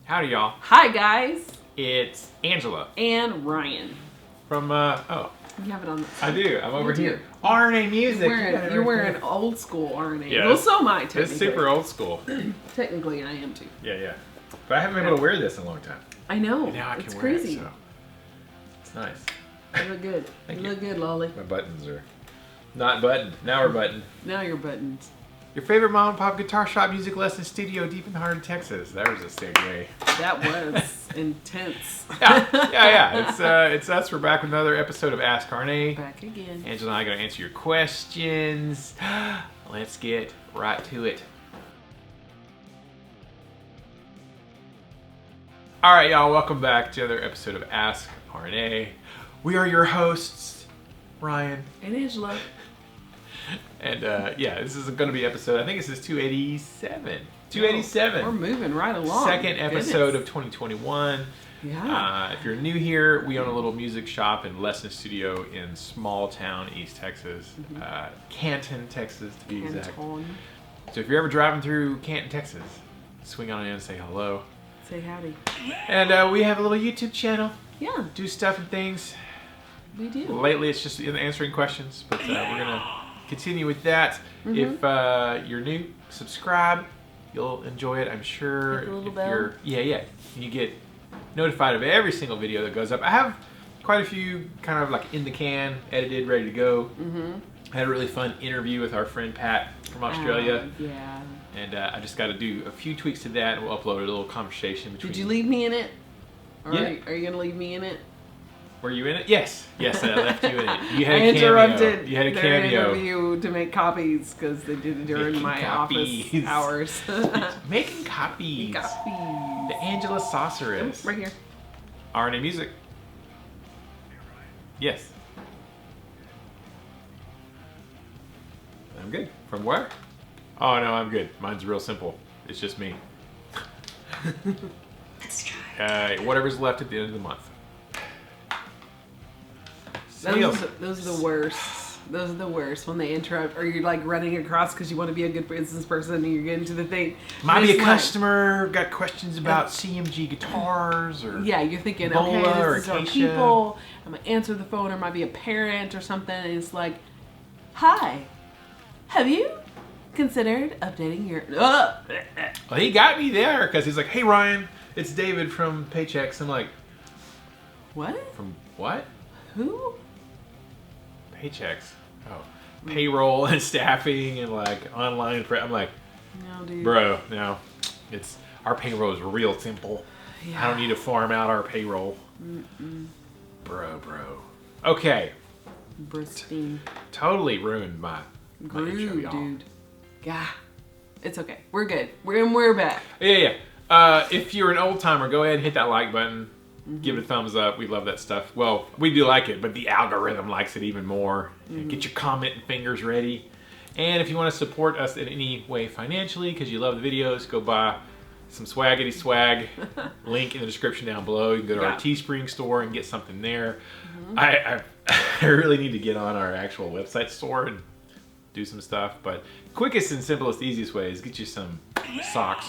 Howdy, y'all. Hi, guys. It's Angela. And Ryan. From, You have it on the I do. I'm over You do. here. RNA music. You're wearing old school RNA. Yeah, well, so am I, technically. It's super old school. Technically, I am too. Yeah. But I haven't been able to wear this in a long time. I know. And now I can it's wear crazy. it, so it's nice. You look good. Thank you you. look good, Lolly. My buttons are not buttoned. Now we're buttoned. Now your buttons. Your favorite mom and pop guitar shop music lesson studio deep in the heart of Texas. That was a segue. That was intense. Yeah. It's us. We're back with another episode of Ask RNA. Back again. Angela and I are going to answer your questions. Let's get right to it. All right, y'all. Welcome back to another episode of Ask RNA. We are your hosts, Ryan And Angela. And this is going to be episode, I think this is 287. 287. We're moving right along. Second episode of 2021. Yeah. If you're new here, we own a little music shop and lesson studio in small town East Texas. Canton, Texas to be exact. Canton. So if you're ever driving through Canton, Texas, swing on in and say hello. Say howdy. And we have a little YouTube channel. Yeah. Do stuff and things. We do. Lately it's just answering questions, but we're going to continue with that. If you're new, subscribe. You'll enjoy it, I'm sure. Hit the little bell. You get notified of every single video that goes up. I have quite a few kind of like in the can, edited, ready to go. I had a really fun interview with our friend Pat from Australia. Yeah. And I just got to do a few tweaks to that, and we'll upload a little conversation between. Did you leave me in it? Or Yeah. Are you going to leave me in it? Were you in it? Yes, I left you in it. You had I a cameo. interrupted You had a their cameo. interview to make copies because they did it during Making my copies. office hours. Making copies. Copies. The Angela Sauceress. Right here. RNA music. Yes. I'm good. From where? Oh no, I'm good. Mine's real simple. It's just me. Let's try. Whatever's left at the end of the month. Those are the worst. Those are the worst when they interrupt, or you're like running across because you want to be a good business person and you're getting to the thing. Might be a like, customer, got questions about CMG guitars, or yeah, you're thinking, Bola okay, or this is our Acacia. people. I'm gonna answer the phone, or it might be a parent or something, and it's like, hi, have you considered updating your? Well, he got me there because he's like, "Hey Ryan, it's David from Paychecks." I'm like, What? "From what?" Who? Paychecks. Oh, payroll and staffing and like online. I'm like, No, dude. bro, no, it's our payroll is real simple. Yeah. I don't need to farm out our payroll. Bro. Okay, Pristine. totally ruined my intro, Groove, y'all. dude. Yeah. It's okay. We're good. We're back. Yeah. If you're an old timer, go ahead and hit that like button. Give it a thumbs up. We love that stuff. Well, we do like it, but the algorithm likes it even more. Get your comment and fingers ready. And if you want to support us in any way financially, because you love the videos, go buy some swaggity swag. Link in the description down below. You can go to our Teespring store and get something there. I really need to get on our actual website store and do some stuff. But quickest and simplest, easiest way is get you some socks.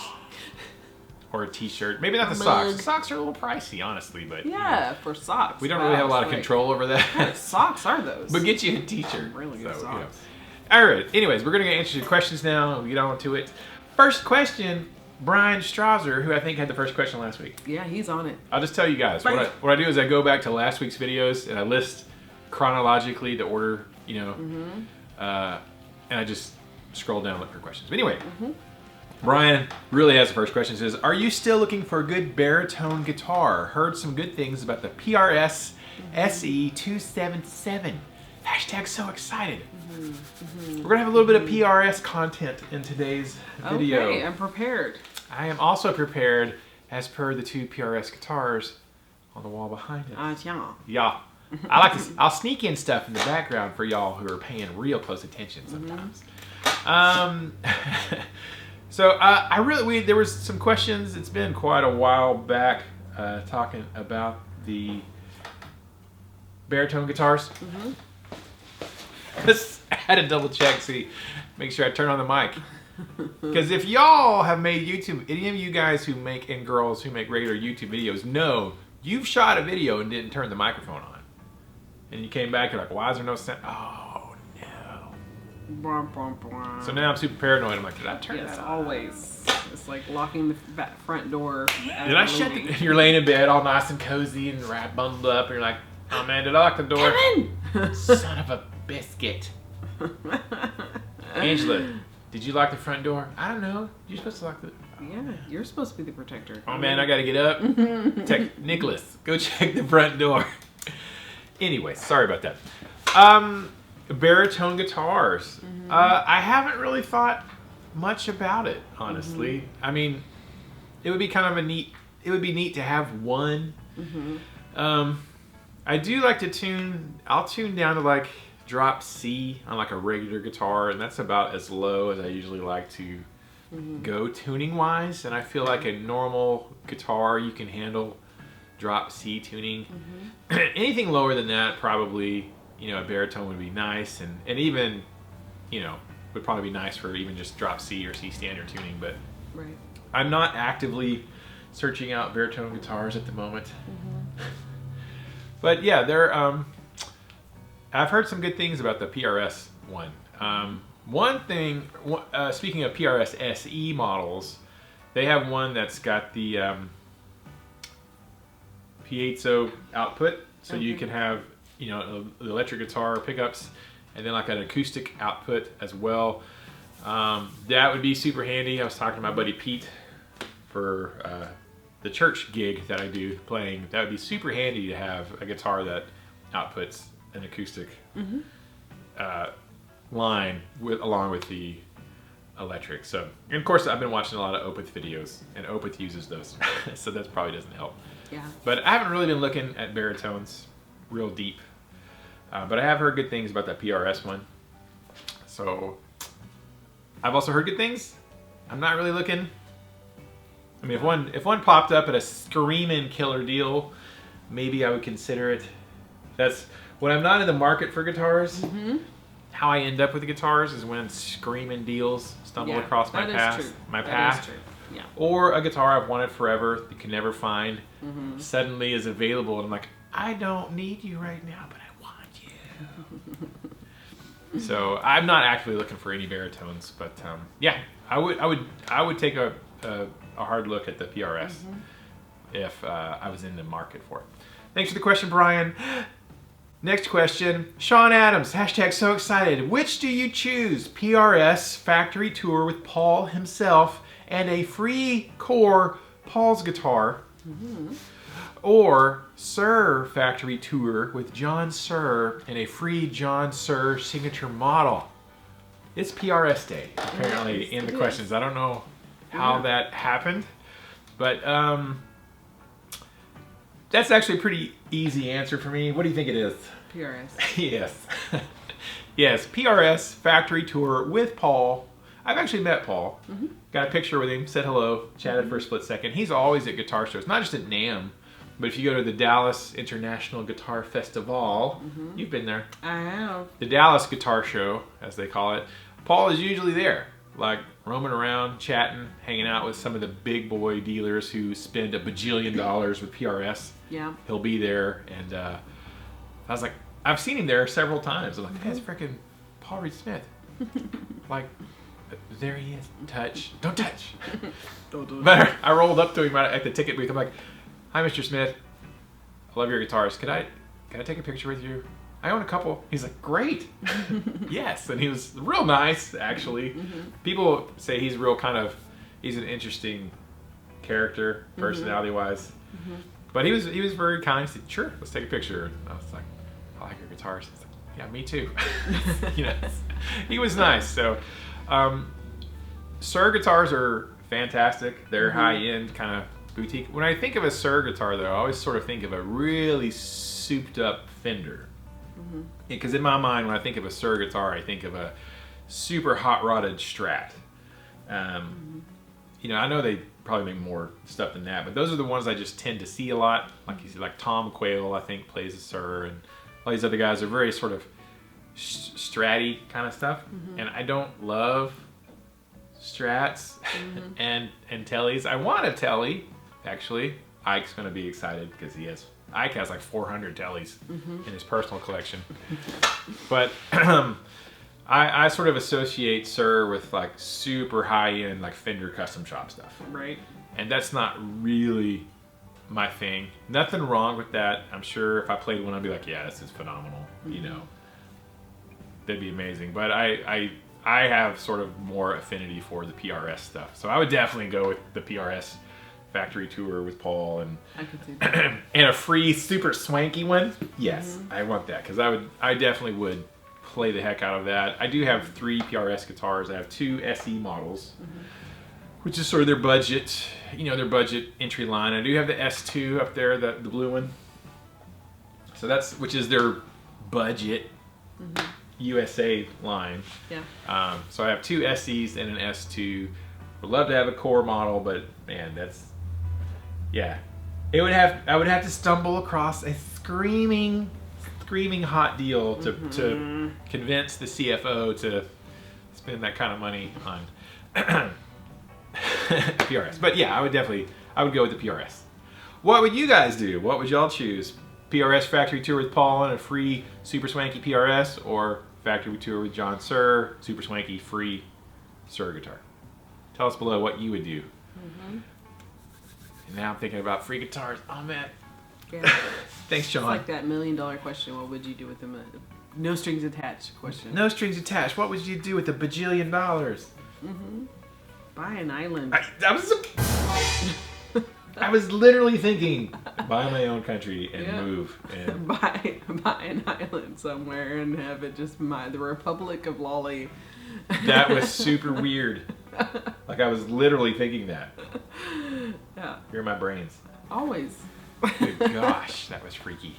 Or a t-shirt. Maybe not the socks. The socks are a little pricey, honestly, but Yeah, for socks. we don't really have a lot of control over that. What kind of socks are those? But get you a t-shirt. Really good socks. All right. Anyways, we're going to answer your questions now. We'll get on to it. First question, Brian Strasser, who I think had the first question last week. Yeah, he's on it. I'll just tell you guys. What I do is I go back to last week's videos and I list chronologically the order, and I just scroll down and look for questions. But anyway, Brian really has the first question. He says, are you still looking for a good baritone guitar? Heard some good things about the PRS SE277. Hashtag so excited. We're going to have a little bit of PRS content in today's video. Okay, I'm prepared. I am also prepared as per the two PRS guitars on the wall behind us. Yeah. I like to. I'll sneak in stuff in the background for y'all who are paying real close attention sometimes. So there was some questions. It's been quite a while back talking about the baritone guitars. I had to double check, make sure I turn on the mic. Because if y'all have made YouTube, any of you guys who make, and girls who make regular YouTube videos know you've shot a video and didn't turn the microphone on. And you came back, you're like, why is there no sound? Oh, no. So now I'm super paranoid. I'm like, did I turn this on? Always. It's like locking the front door. Did I shut the... You're laying in bed all nice and cozy and wrapped, bundled up, and you're like, oh man, did I lock the door? Come in! Son of a biscuit. Angela, did you lock the front door? I don't know. You're supposed to lock the... Yeah, you're supposed to be the protector. Oh man, I gotta get up. Nicholas, go check the front door. Anyway, sorry about that. Baritone guitars. I haven't really thought much about it, honestly. I mean, it would be kind of a neat... It would be neat to have one. I do like to tune... I'll tune down to like drop C on like a regular guitar, and that's about as low as I usually like to go tuning wise. And I feel like a normal guitar you can handle drop C tuning. Anything lower than that, probably, you know, a baritone would be nice, and even, you know, would probably be nice for even just drop C or C standard tuning. But I'm not actively searching out baritone guitars at the moment. But yeah, they're I've heard some good things about the PRS one. One thing, speaking of PRS SE models, they have one that's got the piezo output, so you can have, you know, the electric guitar pickups, and then like an acoustic output as well. That would be super handy. I was talking to my buddy Pete for the church gig that I do playing. That would be super handy to have a guitar that outputs an acoustic line along with the electric. So, and of course, I've been watching a lot of Opeth videos, and Opeth uses those, so that probably doesn't help. Yeah. But I haven't really been looking at baritones real deep, but I have heard good things about that PRS one. So I've also heard good things. I'm not really looking. I mean, if one popped up at a screaming killer deal, maybe I would consider it. That's when I'm not in the market for guitars. How I end up with the guitars is when screaming deals stumble across my path. That is true. Yeah. Or a guitar I've wanted forever, you can never find, suddenly is available, and I'm like, I don't need you right now, but I want you. So I'm not actually looking for any baritones, but yeah, I would take a hard look at the PRS if I was in the market for it. Thanks for the question, Brian. Next question, Sean Adams, hashtag so excited. Which do you choose? PRS factory tour with Paul himself and a free core Paul's guitar, or Suhr factory tour with John Suhr and a free John Suhr signature model? It's PRS day, apparently, in the questions. I don't know how that happened, but that's actually a pretty easy answer for me. What do you think it is? PRS. Yes. Yes, PRS factory tour with Paul. I've actually met Paul. Got a picture with him, said hello, chatted for a split second. He's always at guitar shows, not just at NAMM, but if you go to the Dallas International Guitar Festival, you've been there. I have. The Dallas Guitar Show, as they call it. Paul is usually there, like roaming around, chatting, hanging out with some of the big boy dealers who spend $1 bajillion with PRS. Yeah. He'll be there, and I was like, I've seen him there several times. I'm like, hey, it's freaking Paul Reed Smith. Like, there he is. Touch. Don't touch. But I rolled up to him at the ticket booth. I'm like, hi, Mr. Smith. I love your guitars. Can I take a picture with you? I own a couple. He's like, great. Yes. And he was real nice, actually. People say he's he's an interesting character, personality-wise. But he was very kind. He said, sure, let's take a picture. And I was like, I like your guitars. He's like, yeah, me too. You know, he was nice. So, Suhr guitars are fantastic. They're high-end, kind of boutique. When I think of a Suhr guitar, though, I always sort of think of a really souped-up Fender. Because in my mind, when I think of a Suhr guitar, I think of a super hot-rodded Strat. You know, I know they probably make more stuff than that, but those are the ones I just tend to see a lot. Like you see, like Tom Quayle, I think, plays a Suhr, and all these other guys are very sort of Stratty kind of stuff. And I don't love Strats, and Tellys. I want a Telly, actually. Ike's going to be excited because Ike has like 400 Tellys in his personal collection. But I sort of associate Suhr with like super high-end like Fender custom shop stuff. Right. And that's not really my thing. Nothing wrong with that. I'm sure if I played one, I'd be like, yeah, this is phenomenal. You know, that'd be amazing. But I have sort of more affinity for the PRS stuff. So I would definitely go with the PRS factory tour with Paul and I could see that. and a free super swanky one. Yes, I want that because I definitely would play the heck out of that. I do have 3 PRS guitars. I have 2 SE models, which is sort of their budget, their budget entry line. I do have the S2 up there, the blue one. So which is their budget USA line. Yeah. So I have 2 SEs and an S2. Would love to have a core model, but man, I would have to stumble across a screaming hot deal to convince the CFO to spend that kind of money on PRS. But yeah, I would go with the PRS. What would you guys do? What would y'all choose? PRS factory tour with Paul and a free super swanky PRS, or factory tour with John Suhr, super swanky free Suhr guitar? Tell us below what you would do. And now I'm thinking about free guitars. Oh man. Yeah. Thanks, John. It's like that $1 million question. What would you do with them? No strings attached question. No strings attached. What would you do with $1 bajillion? Buy an island. I was literally thinking, buy my own country and move. And buy an island somewhere and have it just the Republic of Lolly. That was super weird. Like I was literally thinking that. Yeah. You're in my brains. Always. Good gosh, that was freaky.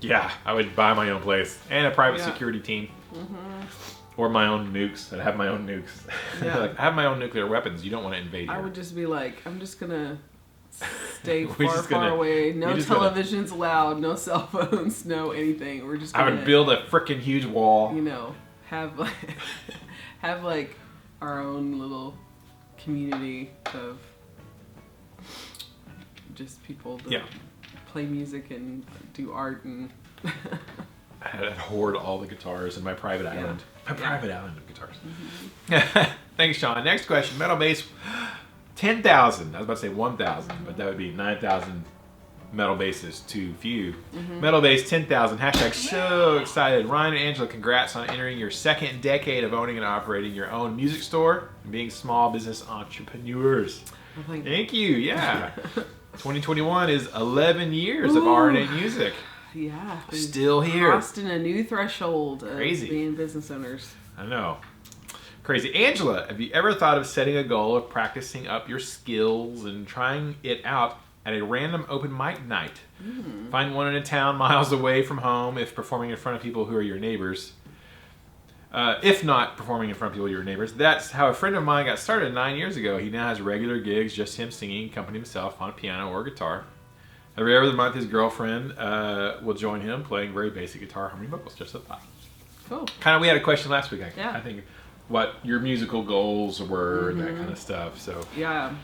Yeah, I would buy my own place and a private security team. Or my own nukes. I'd have my own nukes. Yeah. Like, I have my own nuclear weapons. You don't want to invade here. I would just be like, I'm just gonna stay far away. No televisions allowed. No cell phones. No anything. We're just gonna, I would build a freaking huge wall. Have like our own little community of just people that play music and do art and I'd hoard all the guitars in my private island. My private island of guitars. Thanks, Sean. Next question. Metal bass 10,000. I was about to say 1,000, but that would be 9,000 metal basses too few. Metal bass 10,000. Hashtag so excited. Ryan and Angela, congrats on entering your 2nd decade of owning and operating your own music store and being small business entrepreneurs. Thank you. Yeah. 2021 is 11 years of RNA music. Yeah. Still here. Crossing a new threshold of being business owners. I know. Crazy. Angela, have you ever thought of setting a goal of practicing up your skills and trying it out at a random open mic night? Find one in a town miles away from home if performing in front of people who are your neighbors. If not performing in front of people who are your neighbors. That's how a friend of mine got started 9 years ago. He now has regular gigs, just him singing, accompanying himself on piano or guitar. Every other month, his girlfriend will join him playing very basic guitar harmony vocals, just like that. Cool. Kind of, we had a question last week. Yeah. I think what your musical goals were and that kind of stuff. So yeah,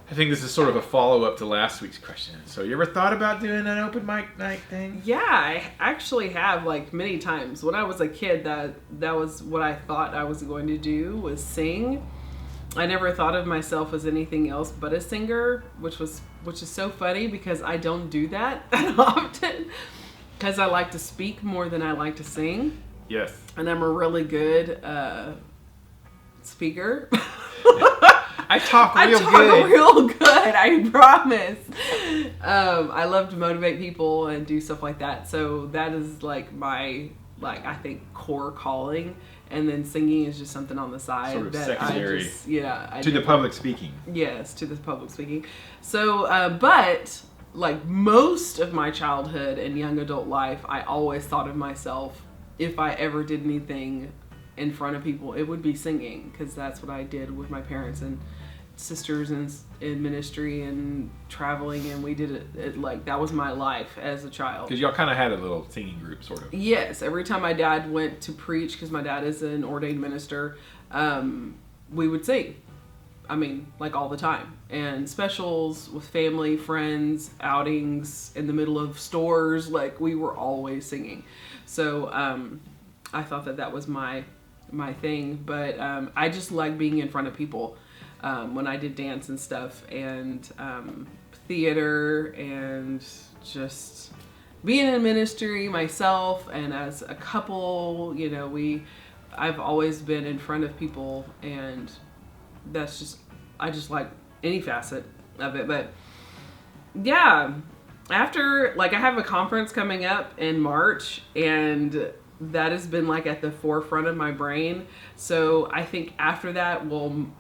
I think this is sort of a follow-up to last week's question. So you ever thought about doing an open mic night thing? Yeah, I actually have, like, many times. When I was a kid, that was what I thought I was going to do, was sing. I never thought of myself as anything else but a singer, which is so funny because I don't do that often because I like to speak more than I like to sing. Yes. And I'm a really good speaker. I talk real good, I promise. I love to motivate people and do stuff like that. So that is like my, I think, core calling. And then singing is just something on the side sort of that secondary. To the public speaking. Yes, to the public speaking. So, but like most of my childhood and young adult life, I always thought of myself, if I ever did anything in front of people, it would be singing, because that's what I did with my parents and sisters in ministry and traveling, and we did it like that was my life as a child. Because y'all kind of had a little singing group, sort of. Yes, every time my dad went to preach, because my dad is an ordained minister, we would sing. I mean, like all the time. And specials with family, friends, outings, in the middle of stores, like we were always singing. So I thought that was my thing. But I just like being in front of people when I did dance and stuff, and theater, and just being in ministry myself, and as a couple, you know, I've always been in front of people, and that's just, I just like any facet of it. But yeah, after, like, I have a conference coming up in March, and that has been like at the forefront of my brain. So I think after that,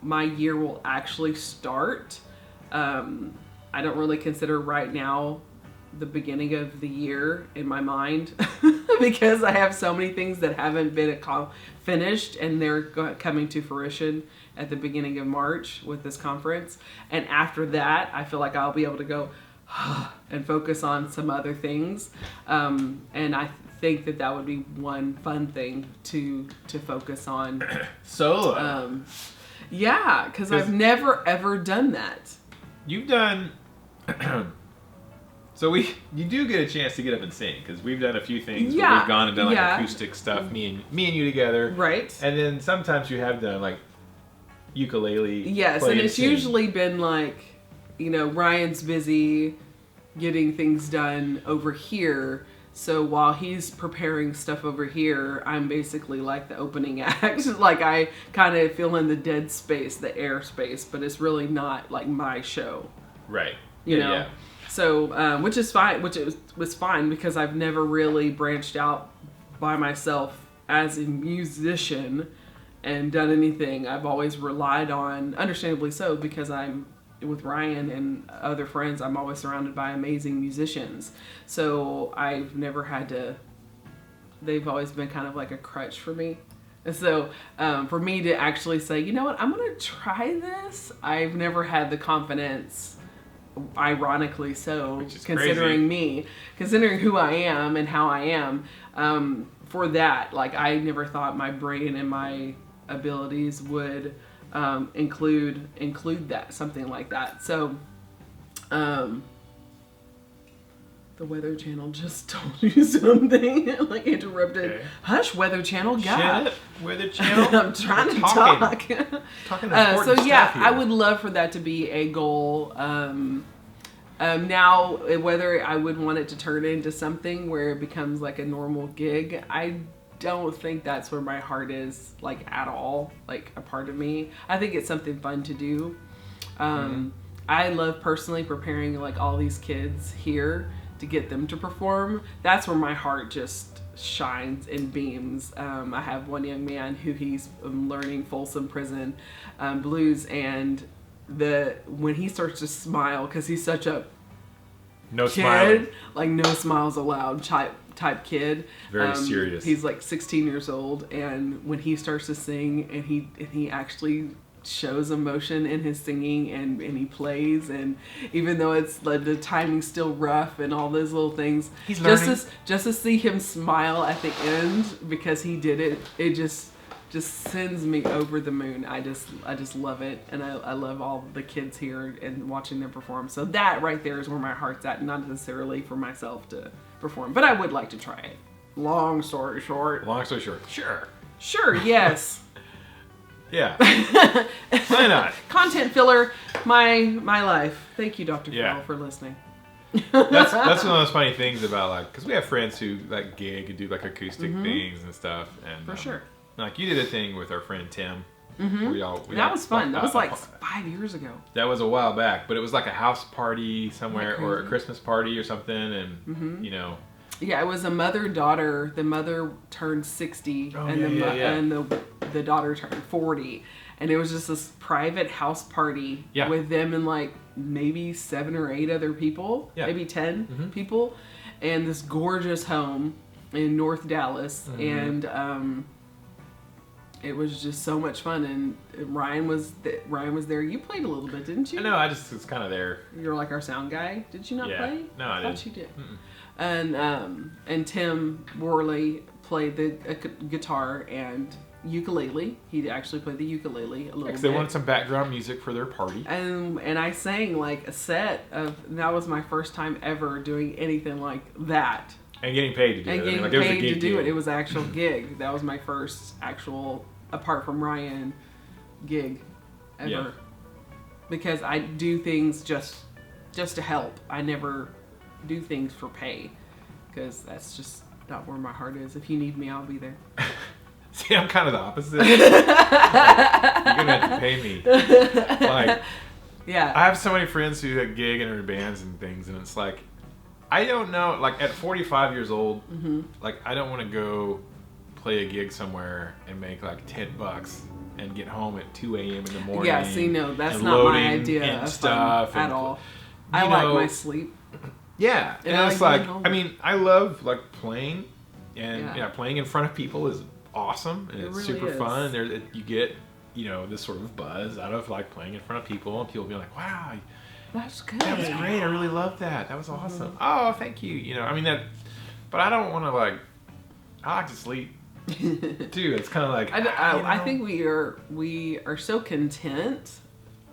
my year will actually start. I don't really consider right now the beginning of the year in my mind because I have so many things that haven't been finished, and they're coming to fruition at the beginning of March with this conference. And after that, I feel like I'll be able to go and focus on some other things. And I think that would be one fun thing to focus on. Solo. Yeah, because I've never ever done that. You've done. So you do get a chance to get up and sing, because we've done a few things where we've gone and done like acoustic stuff, me and you together, right? And then sometimes you have done like ukulele. Yes, and it's usually been like, you know, Ryan's busy getting things done over here, so while he's preparing stuff over here, I'm basically like the opening act. Like I kind of fill in the dead space, the air space, but it's really not like my show, right? You know. Yeah. So, which is fine, was fine, because I've never really branched out by myself as a musician and done anything. I've always relied on, understandably so, because I'm with Ryan and other friends, I'm always surrounded by amazing musicians. So I've never had to, they've always been kind of like a crutch for me. And so for me to actually say, you know what, I'm going to try this, I've never had the confidence. Ironically so, considering considering who I am and how I am, for that, like I never thought my brain and my abilities would include that, something like that. So the Weather Channel just told you something, like interrupted. Okay. Hush, Weather Channel, God. Shut up, Weather Channel. I'm trying to talk. Talking important so yeah, stuff here. I would love for that to be a goal. Now, whether I would want it to turn into something where it becomes like a normal gig, I don't think that's where my heart is, like at all, like a part of me. I think it's something fun to do. I love personally preparing like all these kids here to get them to perform. That's where my heart just shines and beams. I have one young man who he's learning Folsom Prison blues, and when he starts to smile, because he's such a kid, like no smiles allowed type kid. Very serious. He's like 16 years old, and when he starts to sing, and he actually shows emotion in his singing, and he plays, and even though it's like the timing's still rough and all those little things, he's learning. Just to see him smile at the end because he did it, it just sends me over the moon. I just love it, and I love all the kids here and watching them perform. So that right there is where my heart's at, not necessarily for myself to perform, but I would like to try it. Long story short, sure, yes. Yeah. Why not? Content filler, my life. Thank you, Dr. Phil, for listening. That's one of those funny things about, like, because we have friends who like gig and do like acoustic things and stuff, and for sure. Like you did a thing with our friend Tim. That was fun. That was like 5 years ago. That was a while back, but it was like a house party somewhere or a Christmas party or something, and you know. Yeah, it was a mother-daughter. The mother turned 60, and the daughter turned 40, and it was just this private house party with them and like maybe 7 or 8 other people, maybe 10 people, and this gorgeous home in North Dallas, and it was just so much fun. And Ryan was there. You played a little bit, didn't you? No, I just was kind of there. You were like our sound guy. Did you not play? No, I didn't. Thought you did. And Tim Worley played the guitar, and ukulele. He actually played the ukulele a little bit. They wanted some background music for their party. And I sang like a set of, that was my first time ever doing anything like that. And getting paid to do it. And getting like, paid to do it. It was an actual gig. That was my first actual, apart from Ryan, gig ever. Yeah. Because I do things just to help. I never do things for pay. Because that's just not where my heart is. If you need me, I'll be there. See, I'm kind of the opposite. Like, you're gonna have to pay me. Like, yeah. I have so many friends who have gig and are in bands and things, and it's like, I don't know. Like at 45 years old, like I don't want to go play a gig somewhere and make like $10 and get home at 2 a.m. in the morning. Yeah. See, no, that's not my idea of stuff fun at all. I like my sleep. Yeah, and it's like, I mean, I love like playing, and playing in front of people is awesome, and it's really super is. fun. You get, this sort of buzz out of like playing in front of people, and people being like, "Wow, that's good. that was great. I really loved that. That was awesome. Oh, thank you." I mean that, but I don't want to like. I like to sleep too. It's kind of like I think we are so content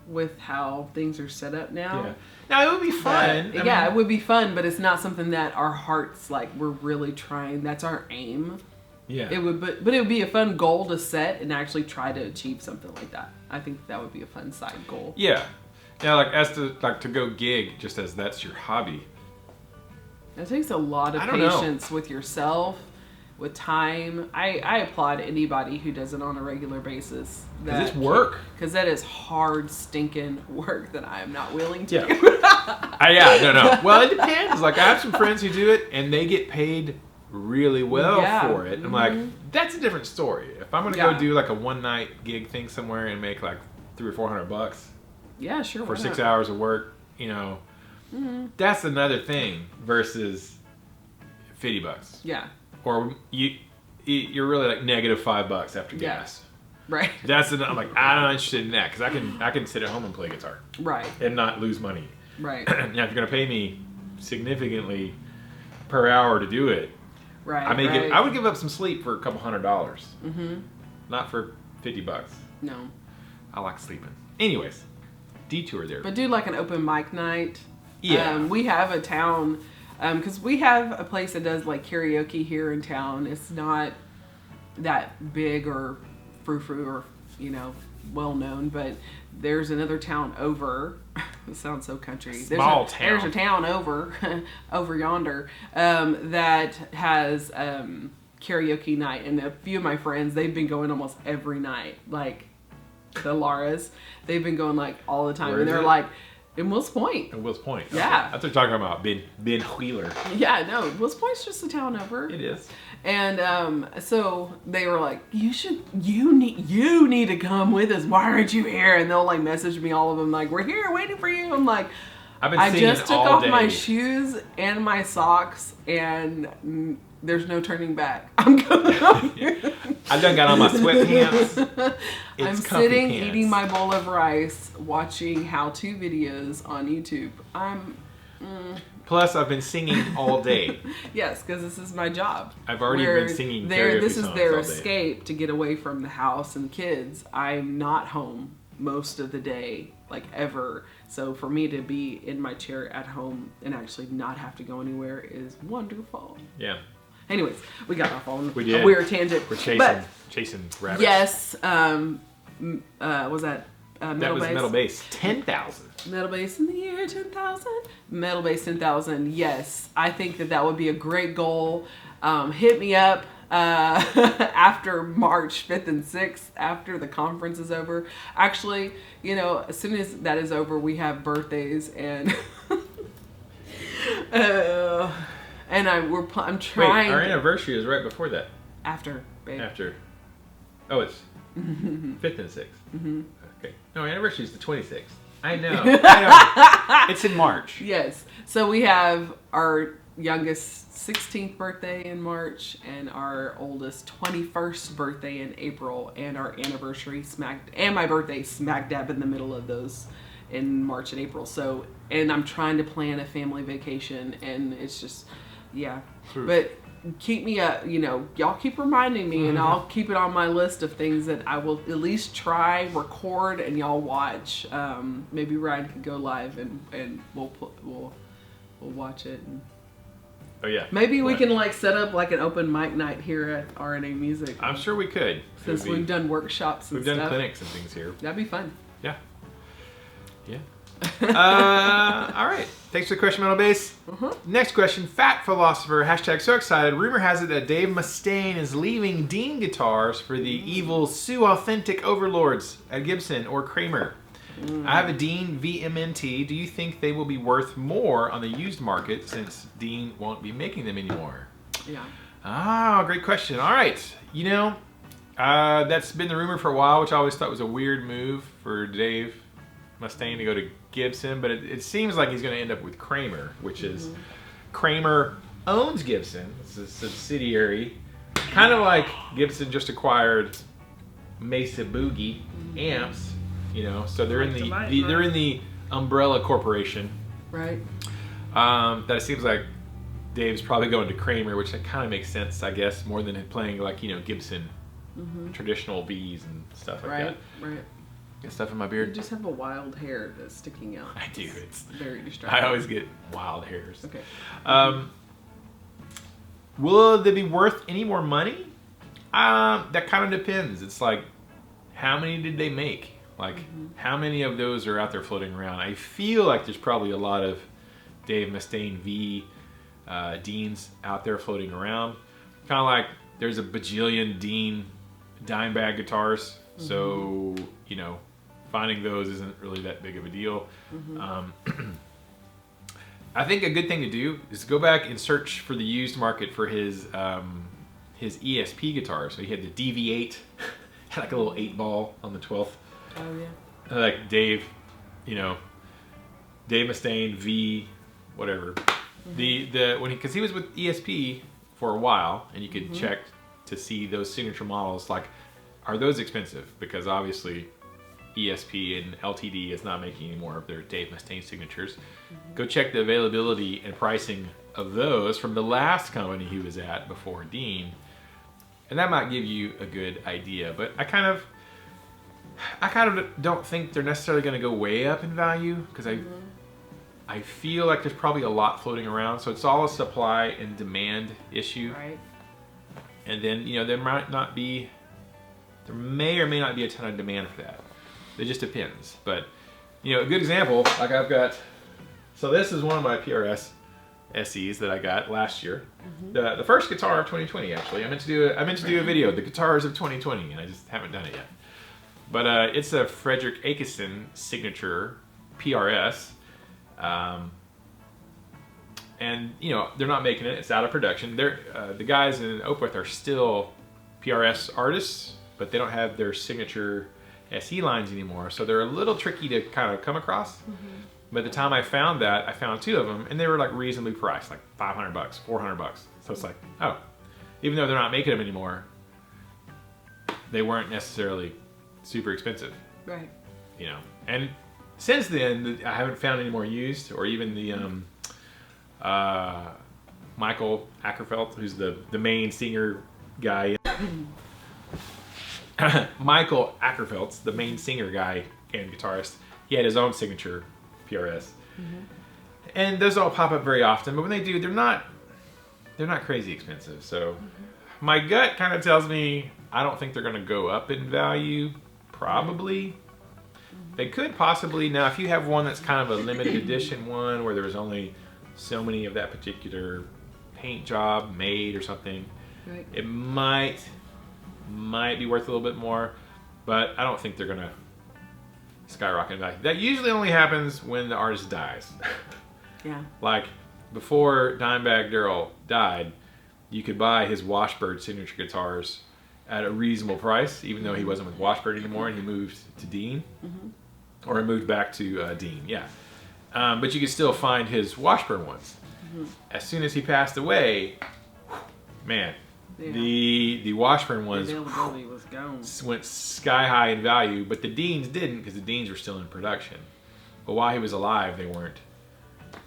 with how things are set up now. Yeah. Now it would be fun. It would be fun, but it's not something that our hearts like we're really trying. That's our aim. Yeah. It would, but it would be a fun goal to set and actually try to achieve something like that. I think that would be a fun side goal. Yeah. Now, to go gig, just as that's your hobby. It takes a lot of patience with yourself, with time. I applaud anybody who does it on a regular basis. Because it's work. Because that is hard, stinking work that I am not willing to do. No. Well, it depends. Like, I have some friends who do it, and they get paid really well for it. I'm like, that's a different story. If I'm going to go do, like, a one-night gig thing somewhere and make, like, $300 or $400 yeah, sure, for 6 hours of work, that's another thing versus $50. Yeah. Or you're really like -$5 after gas. Right. I'm like, I'm not interested in that because I can sit at home and play guitar. Right. And not lose money. Right. Now, if you're gonna pay me significantly per hour to do it, right. I would give up some sleep for a couple $100. Not for $50. No. I like sleeping. Anyways, detour there. But do like an open mic night. Yeah. We have a town. Because we have a place that does like karaoke here in town. It's not that big or frou-frou or, well known, but there's another town over. It sounds so country. Town. There's a town over, over yonder, that has karaoke night. And a few of my friends, they've been going almost every night. Like the Laras, they've been going like all the time. Where and they're like, in Wills Point. In Wills Point. Yeah. Okay. I thought you were talking about Ben Wheeler. Yeah, no. Wills Point's just a town over. It is. And so they were like, you need to come with us. Why aren't you here? And they'll like message me, all of them, like, we're here waiting for you. I'm like, I just took off my shoes and my socks and there's no turning back. I'm going on here. I done got on my sweatpants. I'm sitting eating my bowl of rice, watching how-to videos on YouTube. Plus, I've been singing all day. Yes, because this is my job. I've already been singing karaoke This is songs their all day. escape to get away from the house and the kids. I'm not home most of the day, like ever. So for me to be in my chair at home and actually not have to go anywhere is wonderful. Yeah. Anyways, we got off on We did. a weird tangent. We're chasing rabbits. Yes. Was that metal that was bass? metal bass. 10,000. Metal bass in the year 10,000. Metal bass 10,000. Yes, I think that would be a great goal. Hit me up after March 5th and 6th, after the conference is over. Actually, as soon as that is over, we have birthdays and and I'm trying. Wait, our anniversary is right before that. After, babe. After. Oh, it's 5th and 6th. Okay. No, our anniversary is the 26th. I know. It's in March. Yes. So we have our youngest 16th birthday in March and our oldest 21st birthday in April, and our anniversary and my birthday smack dab in the middle of those in March and April. So, and I'm trying to plan a family vacation, and it's just, yeah. True. But keep me up, y'all keep reminding me, and I'll keep it on my list of things that I will at least try, record, and y'all watch. Maybe Ryan could go live and we'll watch it. And oh yeah. maybe we can like set up like an open mic night here at RNA Music. I'm sure we could. Since we've done workshops and we've done clinics and things here. That'd be fun. Yeah. Yeah. All right. Thanks for the question, Metal Bass. Next question. Fat Philosopher, hashtag so excited. Rumor has it that Dave Mustaine is leaving Dean guitars for the evil Suhr Authentic overlords at Gibson or Kramer. I have a Dean VMNT. Do you think they will be worth more on the used market since Dean won't be making them anymore? Yeah. Ah, great question. All right. That's been the rumor for a while, which I always thought was a weird move for Dave Mustaine to go to Gibson, but it seems like he's going to end up with Kramer, which is Kramer owns Gibson. It's a subsidiary, kind of like Gibson just acquired Mesa Boogie amps. So they're in the umbrella corporation. Right. That it seems like Dave's probably going to Kramer, which kind of makes sense, I guess, more than playing like Gibson traditional V's and stuff like that. Right. Get stuff in my beard. You just have a wild hair that's sticking out. I do. It's very distracting. I always get wild hairs. Okay. Will they be worth any more money? That kind of depends. It's like, how many did they make? Like, how many of those are out there floating around? I feel like there's probably a lot of Dave Mustaine V Deans out there floating around. Kind of like there's a bajillion Dean dime bag guitars. So, finding those isn't really that big of a deal. I think a good thing to do is go back and search for the used market for his ESP guitar. So he had the DV8, had like a little 8-ball on the 12th. Oh yeah. Like Dave Mustaine V, whatever. Because he was with ESP for a while, and you could check to see those signature models. Like, are those expensive? Because obviously ESP and LTD is not making any more of their Dave Mustaine signatures. Go check the availability and pricing of those from the last company he was at before Dean, and that might give you a good idea. But I kind of don't think they're necessarily going to go way up in value, because I feel like there's probably a lot floating around. So it's all a supply and demand issue. Right. And then there may or may not be a ton of demand for that. It just depends. But a good example, like I've got. So this is one of my PRS SEs that I got last year. The first guitar of 2020, actually. I meant to do a video, the guitars of 2020, and I just haven't done it yet. But it's a Frederick Akison signature PRS. And they're not making it. It's out of production. The guys in Opeth are still PRS artists, but they don't have their signature SE lines anymore. So they're a little tricky to kind of come across. By the time I found that, I found 2 of them, and they were like reasonably priced, like $500, $400. So it's like, oh, even though they're not making them anymore, they weren't necessarily super expensive. Right. And since then, I haven't found any more used, or even the Michael Ackerfeld, who's the main singer guy. Michael Ackerfeld's the main singer guy and guitarist. He had his own signature PRS, and those all pop up very often. But when they do, they're not crazy expensive. So my gut kind of tells me I don't think they're going to go up in value. Probably. They could possibly. Now, if you have one that's kind of a limited edition one where there's only so many of that particular paint job made or something, Right. it might be worth a little bit more, but I don't think they're gonna skyrocket in value. That usually only happens when the artist dies. Yeah. Like before Dimebag Darrell died, you could buy his Washburn signature guitars at a reasonable price, even though he wasn't with Washburn anymore and he moved to Dean, or he moved back to Dean. Yeah, but you could still find his Washburn ones. As soon as he passed away, man, the Washburn ones the availability was gone. went sky high in value, but the Deans didn't, because the Deans were still in production. But while he was alive, they weren't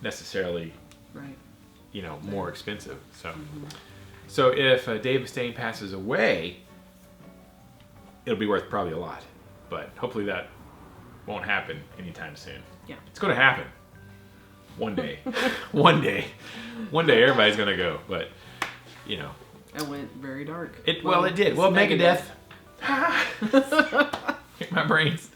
necessarily, Right. more expensive. So So if Dave Mustaine passes away, it'll be worth probably a lot. But hopefully that won't happen anytime soon. Yeah. It's going to happen. One day. One day. One day everybody's going to go. But, you know. It went very dark. Well, it did. Well, Megadeth. Hit my brains.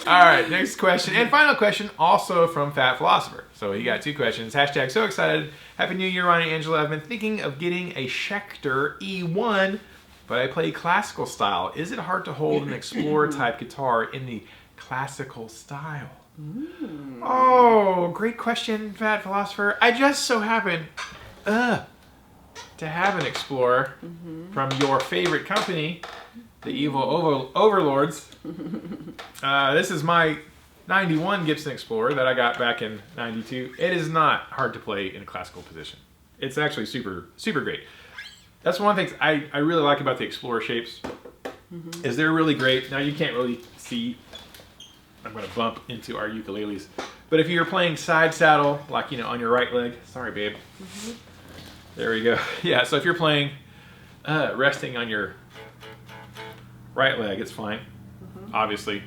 All right, next question. And final question, also from Fat Philosopher. So he got 2 questions. Hashtag so excited. Happy New Year, Ronnie and Angela. I've been thinking of getting a Schecter E1, but I play classical style. Is it hard to hold an Explorer type guitar in the classical style? Oh, great question, Fat Philosopher. I just so happen to have an Explorer from your favorite company, the Evil Overlords. This is my 91 Gibson Explorer that I got back in 92. It is not hard to play in a classical position. It's actually super, super great. That's one of the things I really like about the Explorer shapes, is they're really great. Now you can't really see. I'm going to bump into our ukuleles. But if you're playing side saddle, like, you know, on your right leg. Sorry, babe. There we go. Yeah, so if you're playing resting on your right leg, it's fine, obviously.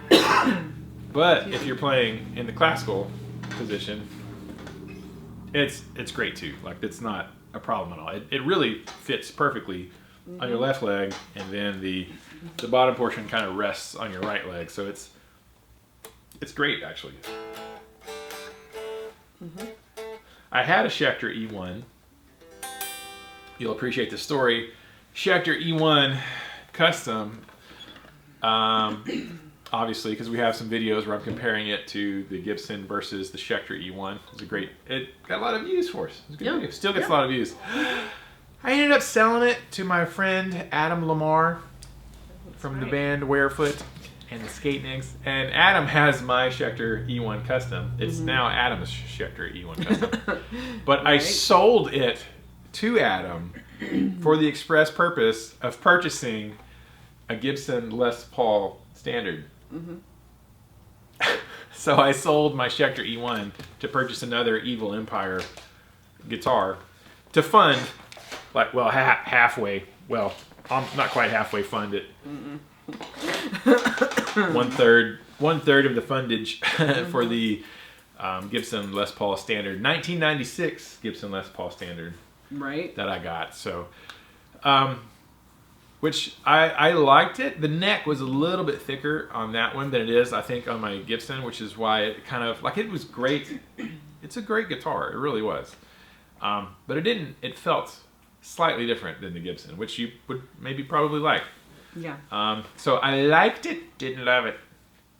But if you're playing in the classical position, it's great too. Like, it's not a problem at all. It really fits perfectly on your left leg, and then the bottom portion kind of rests on your right leg. So it's great, actually. I had a Schecter E1. You'll appreciate the story. Schecter E1 custom, obviously, because we have some videos where I'm comparing it to the Gibson versus the Schecter E1. It got a lot of views for us. It was a good video. Still gets a lot of views. I ended up selling it to my friend Adam Lamar from the band Warefoot and the Skate Nicks. And Adam has my Schecter E1 custom. It's now Adam's Schecter E1 custom. But I sold it to Adam for the express purpose of purchasing a Gibson Les Paul Standard. So I sold my Schecter E1 to purchase another Evil Empire guitar to fund, like, well, halfway. Well, I'm not quite halfway funded. One third of the fundage for the Gibson Les Paul Standard, 1996 Gibson Les Paul Standard. Right. That I got. So, which I liked it. The neck was a little bit thicker on that one than it is, I think, on my Gibson, which is why it kind of, like, it was great. It's a great guitar. It really was. But it felt slightly different than the Gibson, which you would maybe probably like. Yeah. So I liked it, didn't love it.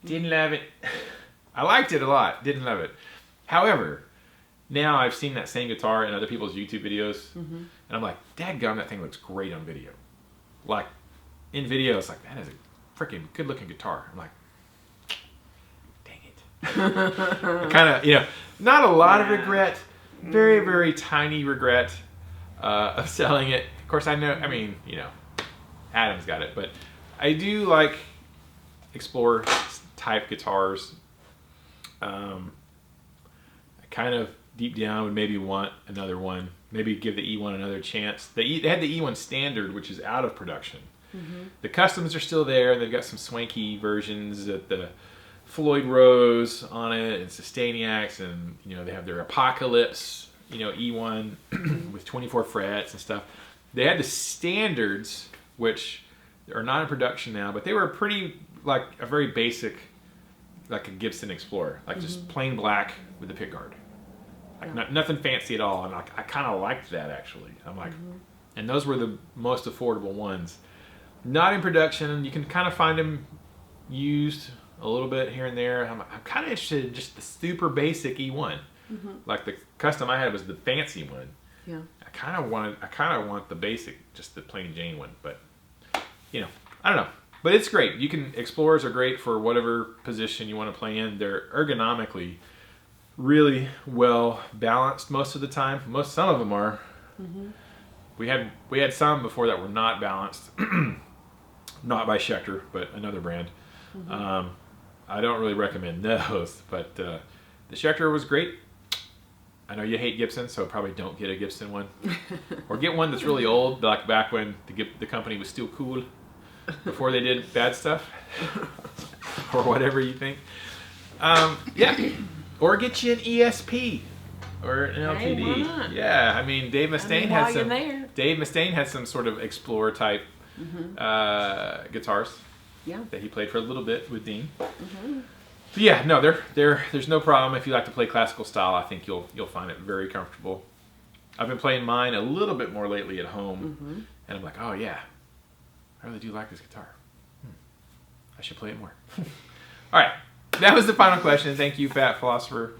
Didn't love it. I liked it a lot, didn't love it. However, now I've seen that same guitar in other people's YouTube videos, and I'm like, dadgum, that thing looks great on video. Like, in video, it's like, that is a freaking good-looking guitar. I'm like, dang it. Kind of, you know, not a lot of regret, very, very tiny regret of selling it. Of course, I know, I mean, you know, Adam's got it, but I do like Explorer type guitars. I kind of deep down would maybe want another one, maybe give the E1 another chance. They had the E1 Standard, which is out of production. The customs are still there. They've got some swanky versions at the Floyd Rose on it and Sustainiacs, and, you know, they have their Apocalypse, you know, E1 with 24 frets and stuff. They had the Standards, which are not in production now, but they were pretty, like, a very basic, like a Gibson Explorer, like just plain black with a pickguard. Like, nothing fancy at all. And I kind of liked that, actually. I'm like, and those were the most affordable ones. Not in production. You can kind of find them used a little bit here and there. I'm kind of interested in just the super basic E1. Like, the custom I had was the fancy one. Yeah. I kind of want the basic, just the plain Jane one. But, you know, I don't know. But it's great. Explorers are great for whatever position you want to play in. They're ergonomically really well balanced most of the time. Some of them are. We had some before that were not balanced. Not by Schecter, but another brand. I don't really recommend those, but the Schecter was great. I know you hate Gibson, so probably don't get a Gibson one. Or get one that's really old, like back when the company was still cool, before they did bad stuff. Or whatever you think. Yeah. Or get you an ESP. Or an LTD. Hey, why not? Yeah, I mean, Dave Mustaine while you're there. Dave Mustaine had some sort of Explorer type guitars. Yeah. That he played for a little bit with Dean. But yeah, no, there's no problem if you like to play classical style. I think you'll find it very comfortable. I've been playing mine a little bit more lately at home, and I'm like, oh yeah, I really do like this guitar. I should play it more. All right, that was the final question. Thank you, Fat Philosopher.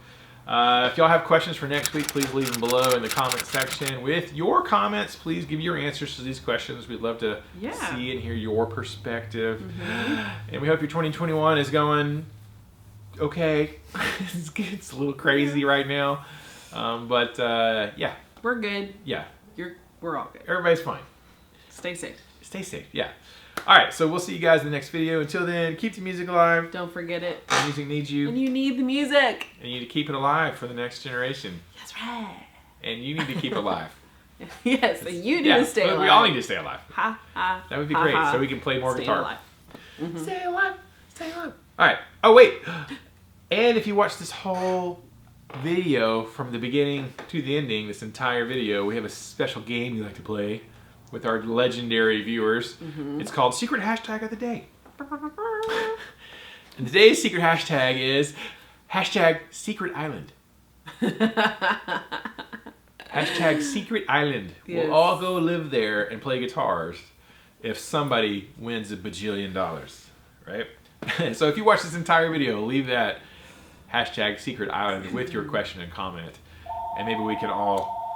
If y'all have questions for next week, please leave them below in the comment section. With your comments, please give your answers to these questions. We'd love to see and hear your perspective. And we hope your 2021 is going okay. It's a little crazy right now. But yeah. We're good. Yeah. We're all good. Everybody's fine. Stay safe. Stay safe, yeah. All right, so we'll see you guys in the next video. Until then, keep the music alive. Don't forget it. The music needs you. And you need the music. And you need to keep it alive for the next generation. That's right. And you need to keep it alive. Yes, and you need to stay alive. We all need to stay alive. Ha, ha, that would be ha, great, ha. so we can play more guitar. Alive. Stay alive. Stay alive. All right. Oh, wait. And if you watch this whole video from the beginning to the ending, this entire video, we have a special game we like to play with our legendary viewers. It's called Secret Hashtag of the Day. And today's secret hashtag is hashtag Secret Island. Hashtag Secret Island. Yes. We'll all go live there and play guitars if somebody wins $1 bajillion, right? So if you watch this entire video, leave that hashtag Secret Island with your question and comment, and maybe we can all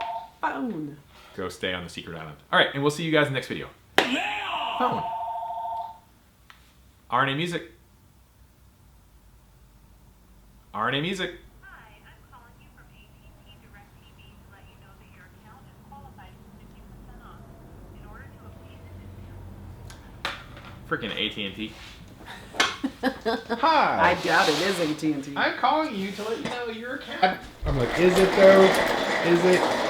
go stay on the secret island. All right, and we'll see you guys in the next video. Phone. RNA Music. RNA Music. Hi, I'm calling you from AT&T DirecTV to let you know that your account is qualified for 50% off. In order to obtain this discount... Freaking AT&T. Hi. I doubt it is AT&T. I'm calling you to let you know your account. I'm like, is it though? Is it?